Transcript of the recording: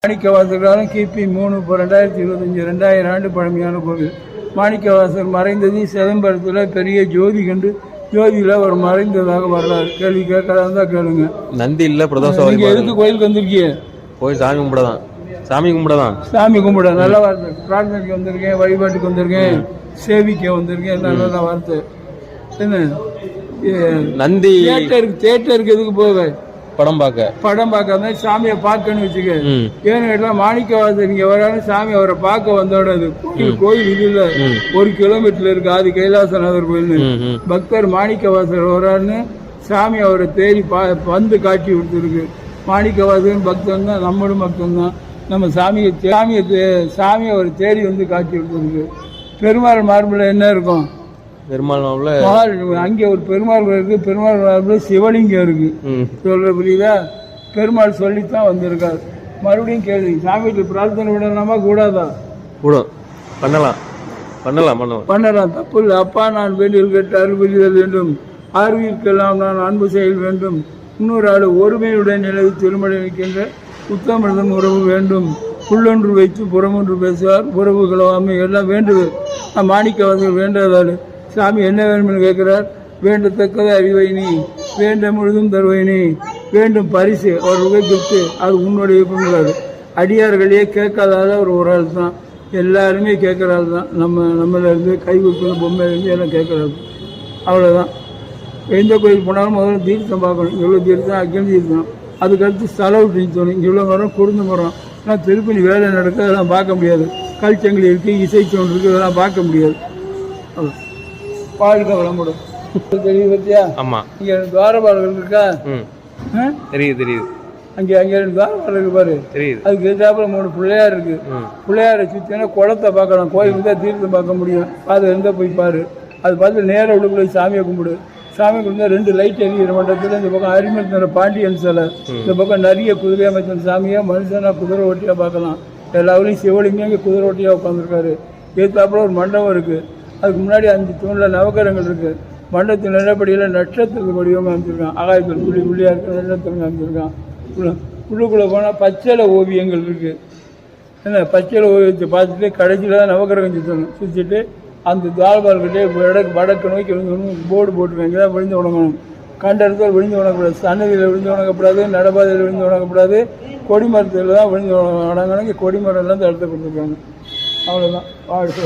மாணிக்கவாசகராலும் கிபி 3 2025 2000 ஆண்டு பழமையான கோவில். மாணிக்கவாசகர் மறைந்தது சிதம்பரத்தில் பெரிய ஜோதி கண்டு ஜோதியில் அவர் மறைந்ததாக வரலாறு. கேள்வி கேட்கறதா கேளுங்க. நந்தி இல்ல பிரதோஷம். நீங்க எதுக்கு கோயிலுக்கு வந்திருக்கீங்க? போய் சாமி கும்பிடதான். சாமி கும்பிட நல்ல வார்த்தை. பிரார்த்தனைக்கு வந்திருக்கேன், வழிபாட்டுக்கு வந்திருக்கேன், சேவிக்க வந்திருக்கேன். நல்ல வார்த்தை. என்ன நந்தி தேட்டருக்கு எதுக்கு போக? படம் பார்க்காம சாமியை பார்க்கன்னு வச்சுக்க. ஏன்னு கேட்டா மாணிக்கவாசர் இங்க வரான்னு சாமி அவரை பார்க்க வந்தோட கோயில் இது இல்ல, 1 கிலோமீட்டர்ல இருக்கு. அது கைலாசநாதர் கோயில். பக்தர் மாணிக்கவாசர் வரான்னு சாமி அவரை தேடி வந்து காட்சி கொடுத்துருக்கு. மாணிக்கவாசகன் பக்தன் தான், நம்மளும் பக்தன் தான். நம்ம சாமி அவரை தேடி வந்து காட்சி கொடுத்துருக்கு. பெருமாள் மார்பில் என்ன இருக்கும்? அங்கே ஒரு பெருமாள் இருக்கு. பெருமாள் மார்பில் சிவலிங்கம் இருக்கு. சொல்ற புரியுதா? பெருமாள் சொல்லித்தான் வந்திருக்காரு. மறுபடியும் கேள்வி, சாமிகிட்ட பிரார்த்தனை விடலாமா கூடாதா? பண்ணலாம், தப்பு இல்லை. அப்பா நான் வேண்டியல் கேட்டு அருள்புரிதல் வேண்டும், ஆர்வீர்க்கெல்லாம் நான் அன்பு செயல் வேண்டும், இன்னொரு ஆள் ஒருமையுடன் நிலவு திருமணம் வைக்கின்ற உத்தமிழம் உறவு வேண்டும், புல்லொன்று வைத்து புறமொன்று பேசுவார் உறவு கலவாமை எல்லாம் வேண்டுவது. மாணிக்கவாசகர் வேண்டாதாள் சாமி என்ன வேணும்னு கேட்கிறார். வேண்டத்தக்கதை அறிவை நீ, வேண்ட முழுதும் தருவை நீ, வேண்டும் பரிசு அவர் உகைப்பித்து அது உன்னுடைய விருப்பங்கிறாரு. அடியார்களே கேட்காதாத ஒரு ஆள் தான். எல்லாருமே கேட்குறாள் தான். நம்மளேருந்து கை கொடுக்கணும், பொம்மையிலேருந்து எல்லாம் கேட்குறாரு. அவ்வளோதான். எந்த கோயில் போனாலும் முதல்ல தீர்த்தம் பார்க்கணும். இவ்வளோ தீர்த்தம் அக்னி தீர்த்தம், அதுக்கடுத்து செலவு தீர்த்தம். இங்கே இவ்வளோ மரம் கொடுந்து மரம். ஆனால் திருப்பணி வேலை நடக்க அதெல்லாம் பார்க்க முடியாது. கல்ச்சங்கிலி இருக்குது, இசைச்சோன் இருக்குது, அதெல்லாம் பார்க்க முடியாது. வாழ்க்கை வளமுடும். தெரியுது பத்தியா? ஆமா. இங்க துவாரபாலகர் இருக்கா? தெரியுது. அங்க 2 துவாரபாலகர் இருக்கு பாரு. தெரியுது. அதுக்கு எதிர்த்தாப்புல 3 பிள்ளையார் இருக்கு. பிள்ளையாரை சுத்தினா குளத்தை பார்க்கலாம். கோயிலுக்கு தான் தீர்த்தம் பார்க்க முடியும். அது இருந்தா போய் பாரு. அது பார்த்து நேரம் உள்ளுக்குள்ள சாமியை கும்பிடு. சாமி கும்பிட்டா 2 லைட் எரிகிற மண்டபத்தில் இந்த பக்கம் அரிமத்தின பாண்டியன் சிலை, இந்த பக்கம் நிறைய குதிரை அமைச்சன் சாமியா மனுஷனா குதிரை ஓட்டியா பார்க்கலாம். எல்லாவரையும் சிவலிங்கம் இங்கே குதிரை ஓட்டியா உட்காந்துருக்காரு. எதிர்த்தாப்புல ஒரு மண்டபம் இருக்கு. அதுக்கு முன்னாடி 5 தூணில் நவக்கரங்கள் இருக்கு. மண்டபத்தின் நிலப்படியில் நட்சத்திரத்து வடிவமாக அமைச்சிருக்கான். ஆகாயத்தில் புள்ளியாக இருக்கு, நட்சத்திரம் அமைச்சிருக்கான். உள்ளுக்குள்ளே போனால் பச்சளை ஓவியங்கள் இருக்கு. என்ன பச்சளை ஓவியத்தை பார்த்துட்டு கடைசியில் தான் நவக்கரகம் சுற்றிட்டு அந்த துவாரபாலகிட்டே வடக்கு நோக்கி போர்டு போட்டுருக்காங்க. தான் விழுந்து உணங்கணும். கண்ட இடத்துல விழுந்து உணங்கக்கூடாது. சன்னதியில் விழுந்து உணங்கக்கூடாது, நடபாதையில் விழுந்து உணங்கக்கூடாது, கொடிமரத்தில் தான் விழுந்து உணங்கணும். கொடிமரம் எல்லாம் இந்த இடத்த கொடுத்துருக்காங்க. அவ்வளோதான். வாழ்க்கை